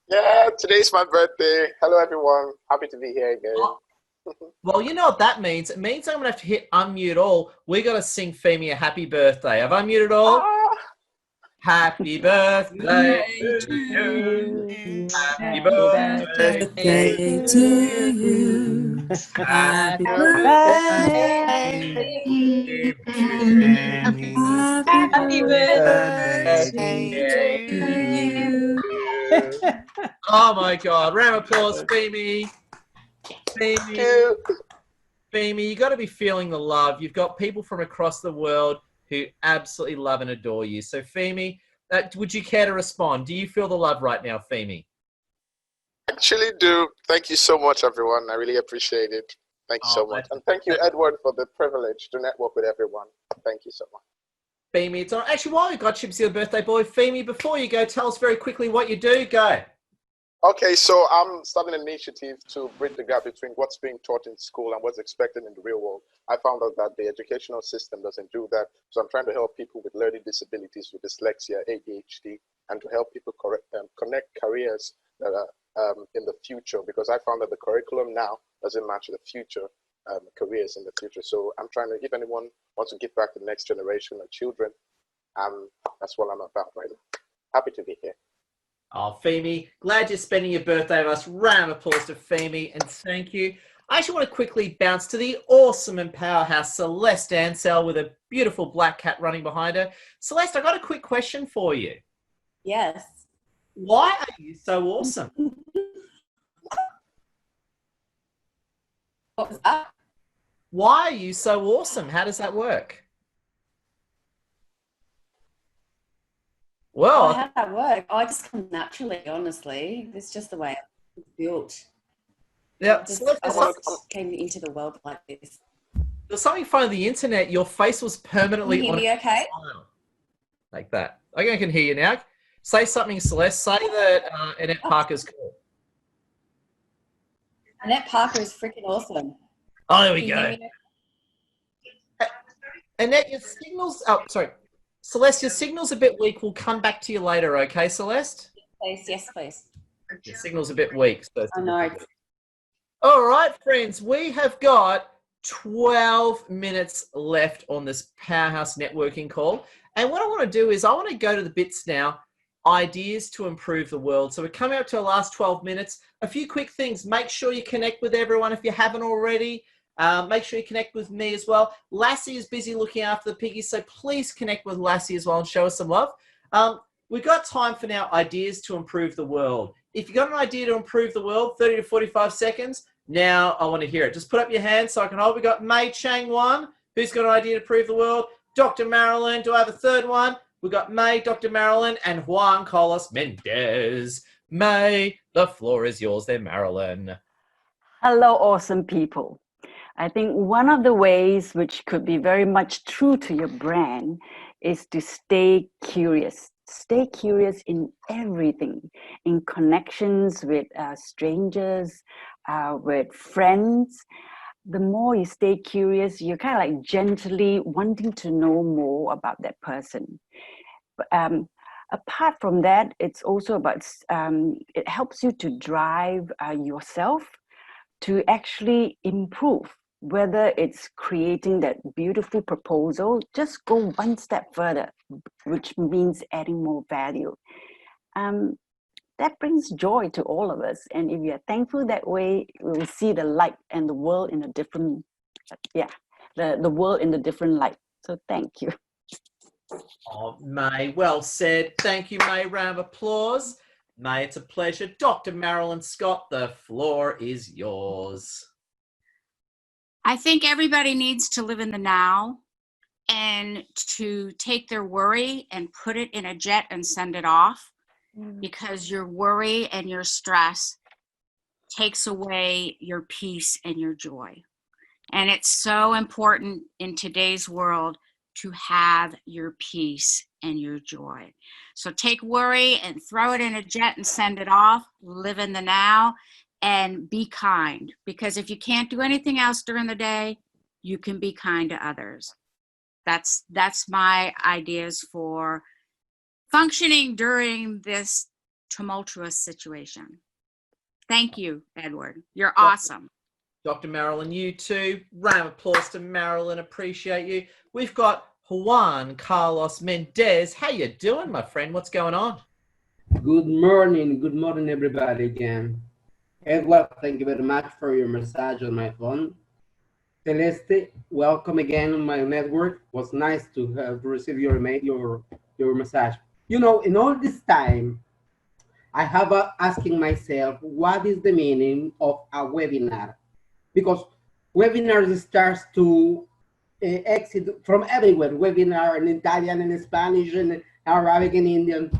Yeah, today's my birthday. Hello, everyone. Happy to be here again. Well, you know what that means. It means I'm going to have to hit unmute all. We got to sing Femi a happy birthday. Have I muted all? Happy birthday to you. Happy birthday to you. Happy birthday. Happy birthday to you. Oh my God. Round of applause, Femi. Femi, you got to be feeling the love. You've got people from across the world who absolutely love and adore you. So, Femi, would you care to respond? Do you feel the love right now, Femi? Actually do. Thank you so much, everyone. I really appreciate it. Thank you so much. And thank you, Edward, for the privilege to network with everyone. Thank you so much. Femi, it's all right. Actually, while we've got Chips, your birthday boy, Femi, before you go, tell us very quickly what you do. Go. Okay, so I'm starting an initiative to bridge the gap between what's being taught in school and what's expected in the real world. I found out that the educational system doesn't do that, so I'm trying to help people with learning disabilities, with dyslexia, ADHD, and to help people connect careers that are in the future, because I found that the curriculum now doesn't match the future careers in the future. So I'm trying to, if anyone wants to give back to the next generation of children, that's what I'm about right now. Happy to be here. Oh, Femi, glad you're spending your birthday with us. Round of applause to Femi, and thank you. I actually want to quickly bounce to the awesome and powerhouse Celeste Ansell with a beautiful black cat running behind her. Celeste, I got a quick question for you. Yes. Why are you so awesome? What was that? Why are you so awesome? How does that work? Well, how did that work? I just come naturally, honestly. It's just the way it's built. Yeah, I just came into the world like this. There's something funny on the internet. Your face was permanently Can you on hear me okay? smile. Like that. I can hear you now. Say something, Celeste. Say that Annette Parker's cool. Annette Parker is freaking awesome. Oh, there we Can you go. hear me? Annette, your signal's... Oh, sorry. Celeste, your signal's a bit weak. We'll come back to you later, okay, Celeste? Please, yes, please. Your signal's a bit weak. So I know. all right, friends. We have got 12 minutes left on this Powerhouse networking call. And what I want to do is I want to go to the bits now, ideas to improve the world. So we're coming up to our last 12 minutes. A few quick things. Make sure you connect with everyone if you haven't already. Make sure you connect with me as well. Lassie is busy looking after the piggies, so please connect with Lassie as well and show us some love. We've got time for now ideas to improve the world. If you've got an idea to improve the world, 30 to 45 seconds, now I want to hear it. Just put up your hand so I can hold. We've got May Chang one. Who's got an idea to improve the world? Dr. Marilyn. Do I have a third one? We've got May, Dr. Marilyn, and Juan Carlos Mendez. May, the floor is yours there, Marilyn. Hello, awesome people. I think one of the ways which could be very much true to your brand is to stay curious. Stay curious in everything, in connections with strangers, with friends. The more you stay curious, you're kind of like gently wanting to know more about that person. Apart from that, it's also about, it helps you to drive yourself to actually improve. Whether it's creating that beautiful proposal, just go one step further, which means adding more value. That brings joy to all of us. And if you're thankful that way, we will see the light and the world in a different, the world in a different light. So thank you. Oh, May, well said. Thank you, May. Round of applause. May, it's a pleasure. Dr. Marilyn Scott, the floor is yours. I think everybody needs to live in the now and to take their worry and put it in a jet and send it off, because your worry and your stress takes away your peace and your joy. And it's so important in today's world to have your peace and your joy. So take worry and throw it in a jet and send it off, live in the now, and be kind, because if you can't do anything else during the day, you can be kind to others. That's my ideas for functioning during this tumultuous situation. Thank you, Edward. You're awesome. Dr. Marilyn, you too. Round of applause to Marilyn. Appreciate you. We've got Juan Carlos Mendez. How you doing, my friend? What's going on? Good morning, everybody again. Edward, thank you very much for your message on my phone. Celeste, welcome again on my network. It was nice to have received your message. You know, in all this time, I have asking myself, what is the meaning of a webinar? Because webinars starts to exit from everywhere. Webinar in Italian, in Spanish, in Arabic, and Indian.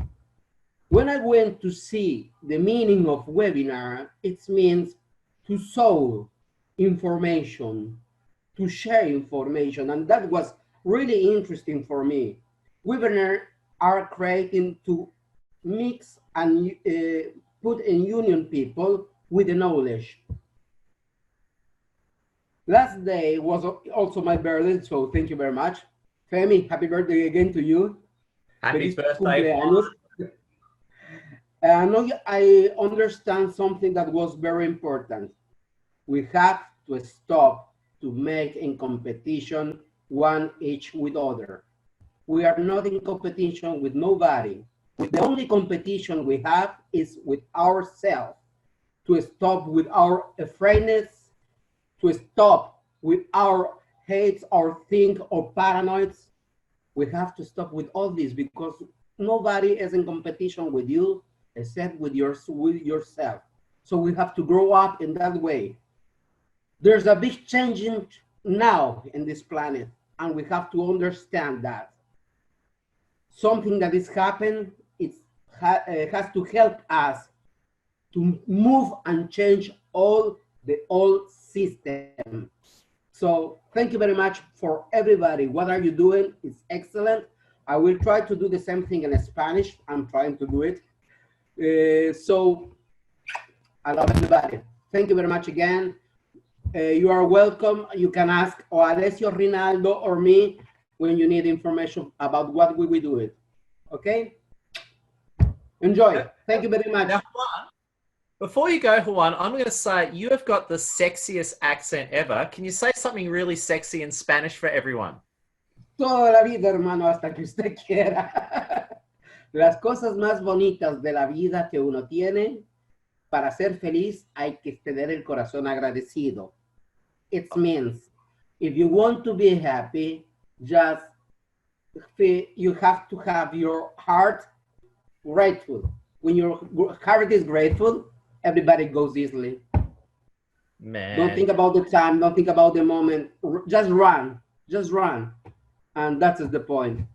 When I went to see the meaning of webinar, it means to show information, to share information, and that was really interesting for me. Webinars are creating to mix and put in union people with the knowledge. Last day was also my birthday, so thank you very much. Femi, happy birthday again to you. Happy Feliz birthday, cumpleaños. And I understand something that was very important. We have to stop to make in competition one each with other. We are not in competition with nobody. The only competition we have is with ourselves. To stop with our afraidness, to stop with our hates or think or paranoids. We have to stop with all this because nobody is in competition with you except with yourself. So we have to grow up in that way. There's a big change now in this planet, and we have to understand that. Something that is happening, it has to help us to move and change all the old system. So thank you very much for everybody. What are you doing? It's excellent. I will try to do the same thing in Spanish. I'm trying to do it. So I love everybody. Thank you very much again. You are welcome. You can ask Alessio, Rinaldo, or me when you need information about what we will do it. Okay? Enjoy. Thank you very much. Now, before you go, Juan, I'm going to say you have got the sexiest accent ever. Can you say something really sexy in Spanish for everyone? Toda la vida, hermano, hasta que usted quiera. Las cosas más bonitas de la vida que uno tiene, para ser feliz hay que tener el corazón agradecido. It means if you want to be happy, just you have to have your heart grateful. When your heart is grateful, everybody goes easily. Man. Don't think about the time, don't think about the moment. Just run. And that is the point.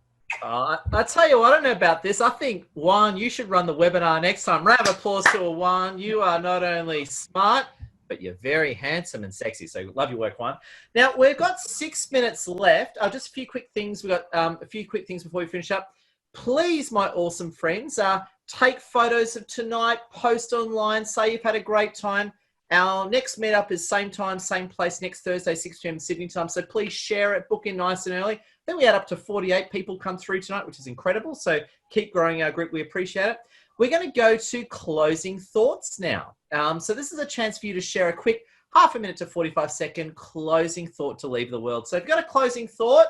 I tell you what, I don't know about this. I think, Juan, you should run the webinar next time. Round of applause to Juan. You are not only smart, but you're very handsome and sexy. So love your work, Juan. Now, we've got 6 minutes left. Just a few quick things. We've got a few quick things before we finish up. Please, my awesome friends, take photos of tonight, post online, say you've had a great time. Our next meetup is same time, same place, next Thursday, 6 p.m. Sydney time. So please share it, book in nice and early. Then we had up to 48 people come through tonight, which is incredible. So keep growing our group. We appreciate it. We're going to go to closing thoughts now. So this is a chance for you to share a quick half a minute to 45-second closing thought to leave the world. So if you've got a closing thought,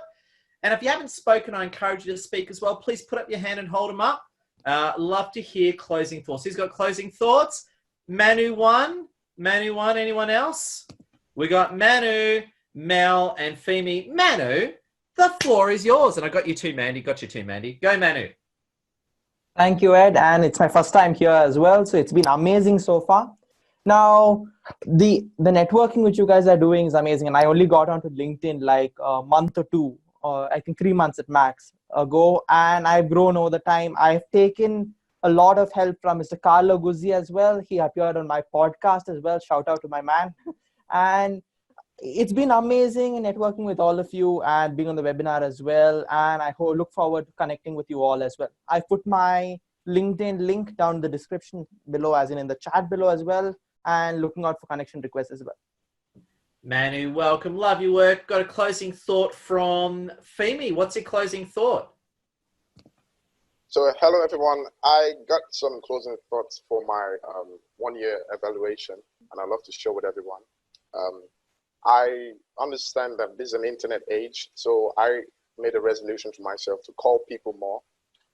and if you haven't spoken, I encourage you to speak as well. Please put up your hand and hold them up. Love to hear closing thoughts. Who's got closing thoughts? Manu one. Anyone else? We got Manu, Mel, and Femi. Manu, the floor is yours. And I got you too, Mandy. Go, Manu. Thank you, Ed. And it's my first time here as well. So it's been amazing so far. Now, the networking which you guys are doing is amazing. And I only got onto LinkedIn like a month or two, or I think 3 months at max ago. And I've grown over the time. I've taken a lot of help from Mr. Carlo Guzzi as well. He appeared on my podcast as well. Shout out to my man. And it's been amazing networking with all of you and being on the webinar as well. And I look forward to connecting with you all as well. I put my LinkedIn link down in the description below, as in the chat below as well. And looking out for connection requests as well. Manu, welcome. Love your work. Got a closing thought from Femi. What's your closing thought? So hello everyone. I got some closing thoughts for my 1-year evaluation, and I'd love to share with everyone. I understand that this is an internet age, so I made a resolution to myself to call people more,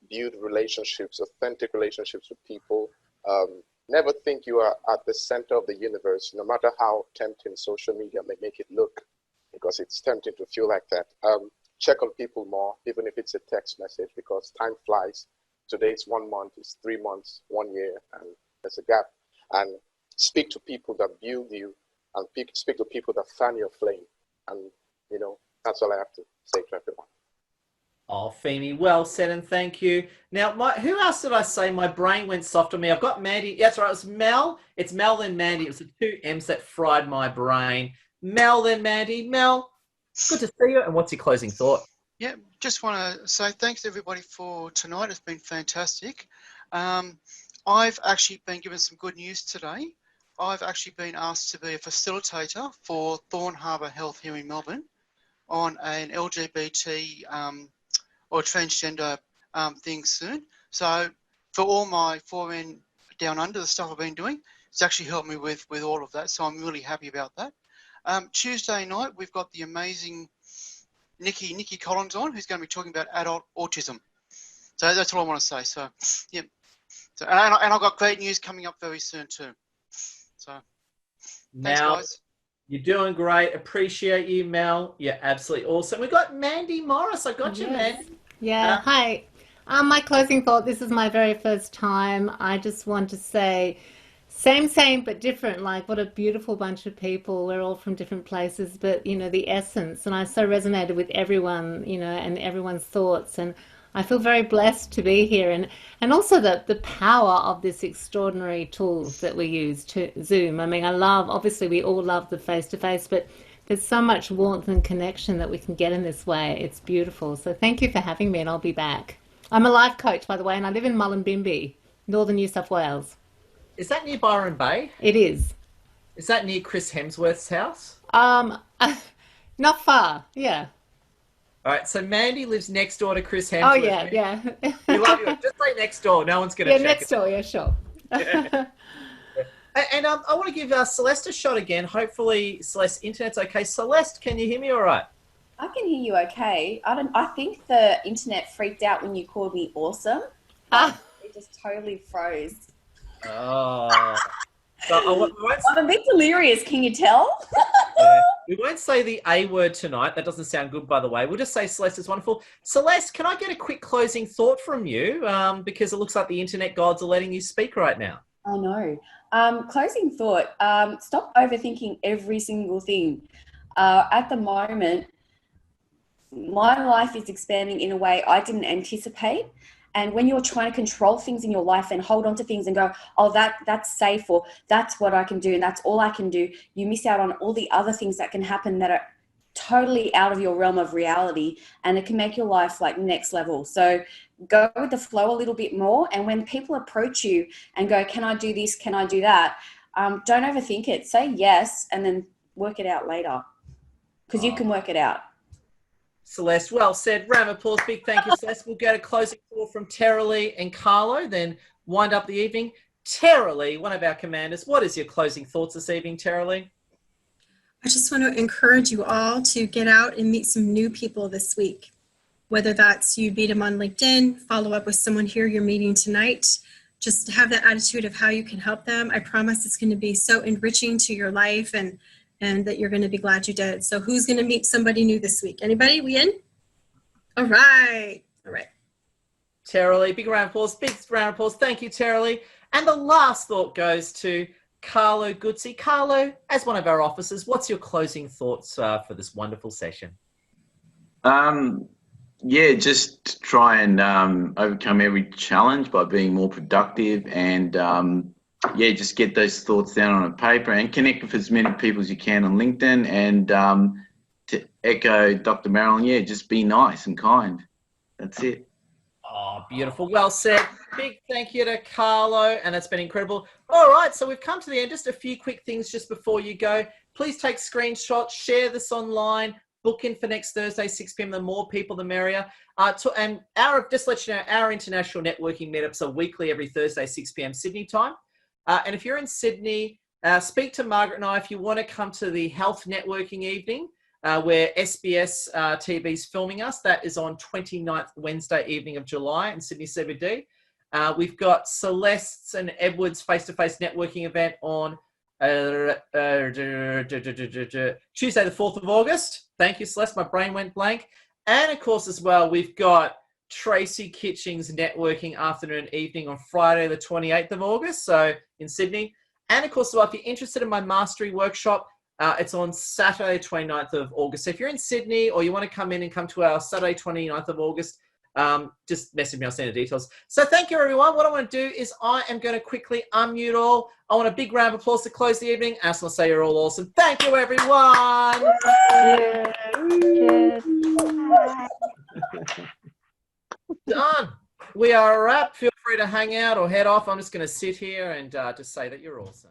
build relationships, authentic relationships with people. Never think you are at the center of the universe, no matter how tempting social media may make it look, because it's tempting to feel like that. Check on people more, even if it's a text message, because time flies. Today it's 1 month, it's 3 months, 1 year, and there's a gap. And speak to people that build you, and speak to people that fan your flame. And, you know, that's all I have to say to everyone. Oh, Femi, well said, and thank you. Now, who else did I say? My brain went soft on me. I've got Mandy. That's right, it was Mel. It's Mel then Mandy. It was the 2 M's that fried my brain. Mel then Mandy. Mel, good to see you. And what's your closing thought? Yeah, just want to say thanks to everybody for tonight. It's been fantastic. I've actually been given some good news today. I've actually been asked to be a facilitator for Thorn Harbour Health here in Melbourne on an LGBT or transgender thing soon. So for all my 4N down under, the stuff I've been doing, it's actually helped me with all of that. So I'm really happy about that. Tuesday night, we've got the amazing Nikki Collins on, who's going to be talking about adult autism. So that's all I want to say. So, yeah. So, and I've got great news coming up very soon too. So, thanks, Mel, guys. you're doing great. Appreciate you, Mel. You're absolutely awesome. We've got Mandy Morris. I got you, Yes. Mandy. Yeah, hi. My closing thought, this is my very first time. I just want to say, same, but different. Like, what a beautiful bunch of people. We're all from different places, but, you know, the essence. And I so resonated with everyone, you know, and everyone's thoughts. And I feel very blessed to be here. And also the power of this extraordinary tool that we use, to Zoom. I mean, obviously we all love the face-to-face, but there's so much warmth and connection that we can get in this way. It's beautiful. So thank you for having me, and I'll be back. I'm a life coach, by the way, and I live in Mullumbimby, northern New South Wales. Is that near Byron Bay? It is. Is that near Chris Hemsworth's house? Not far, yeah. All right, so Mandy lives next door to Chris Hemsworth. Oh, yeah. We love you. Just say next door. No one's going to Yeah, check next it. door, yeah, sure. And I want to give Celeste a shot again. Hopefully, Celeste's internet's okay. Celeste, can you hear me all right? I can hear you okay. I think the internet freaked out when you called me awesome. It just totally froze. Oh. So I'm a bit delirious, can you tell? we won't say the A word tonight. That doesn't sound good, by the way. We'll just say Celeste is wonderful. Celeste, can I get a quick closing thought from you? Because it looks like the internet gods are letting you speak right now. I know. Closing thought, stop overthinking every single thing. At the moment, my life is expanding in a way I didn't anticipate. And when you're trying to control things in your life and hold on to things and go, oh, that's safe, or that's what I can do and that's all I can do, you miss out on all the other things that can happen that are totally out of your realm of reality, and it can make your life like next level. So go with the flow a little bit more. And when people approach you and go, can I do this? Can I do that? Don't overthink it. Say yes, and then work it out later, because you can work it out. Celeste, well said. Round of applause. Big thank you, Celeste. We'll go to closing call from Tara Lee and Carlo, then wind up the evening. Tara Lee, one of our commanders. What is your closing thoughts this evening, Tara Lee? I just want to encourage you all to get out and meet some new people this week. Whether that's you meet them on LinkedIn, follow up with someone here you're meeting tonight, just have that attitude of how you can help them. I promise it's going to be so enriching to your life, and that you're going to be glad you did. So who's going to meet somebody new this week? Anybody? We in? All right. All right. Tara Lee, big round of applause. Big round of applause. Thank you, Tara Lee. And the last thought goes to Carlo Guzzi. Carlo, as one of our officers, what's your closing thoughts for this wonderful session? Yeah, just try and overcome every challenge by being more productive, and yeah, just get those thoughts down on a paper and connect with as many people as you can on LinkedIn. And to echo Dr. Marilyn, yeah, just be nice and kind. That's it. Oh, beautiful. Well said. Big thank you to Carlo, and it's been incredible. All right, so we've come to the end. Just a few quick things just before you go. Please take screenshots, share this online, book in for next Thursday, 6 p.m. The more people, the merrier. And just let you know, our international networking meetups are weekly every Thursday, 6 p.m. Sydney time. And if you're in Sydney, speak to Margaret and I if you want to come to the health networking evening where SBS TV is filming us. That is on 29th Wednesday evening of July in Sydney CBD. We've got Celeste's and Edward's face-to-face networking event on Tuesday, the 4th of August. Thank you, Celeste. My brain went blank. And of course, as well, we've got Tracy Kitching's networking afternoon evening on Friday, the 28th of August, so in Sydney. And of course, well, if you're interested in my mastery workshop, it's on Saturday, 29th of August. So if you're in Sydney or you want to come in and come to our Saturday, 29th of August, just message me, I'll send the details. So thank you, everyone. What I want to do is I am going to quickly unmute all. I want a big round of applause to close the evening. I just want to say you're all awesome. Thank you, everyone. Cheers. Done. we are a wrap. Feel free to hang out or head off. I'm just going to sit here and just say that you're awesome.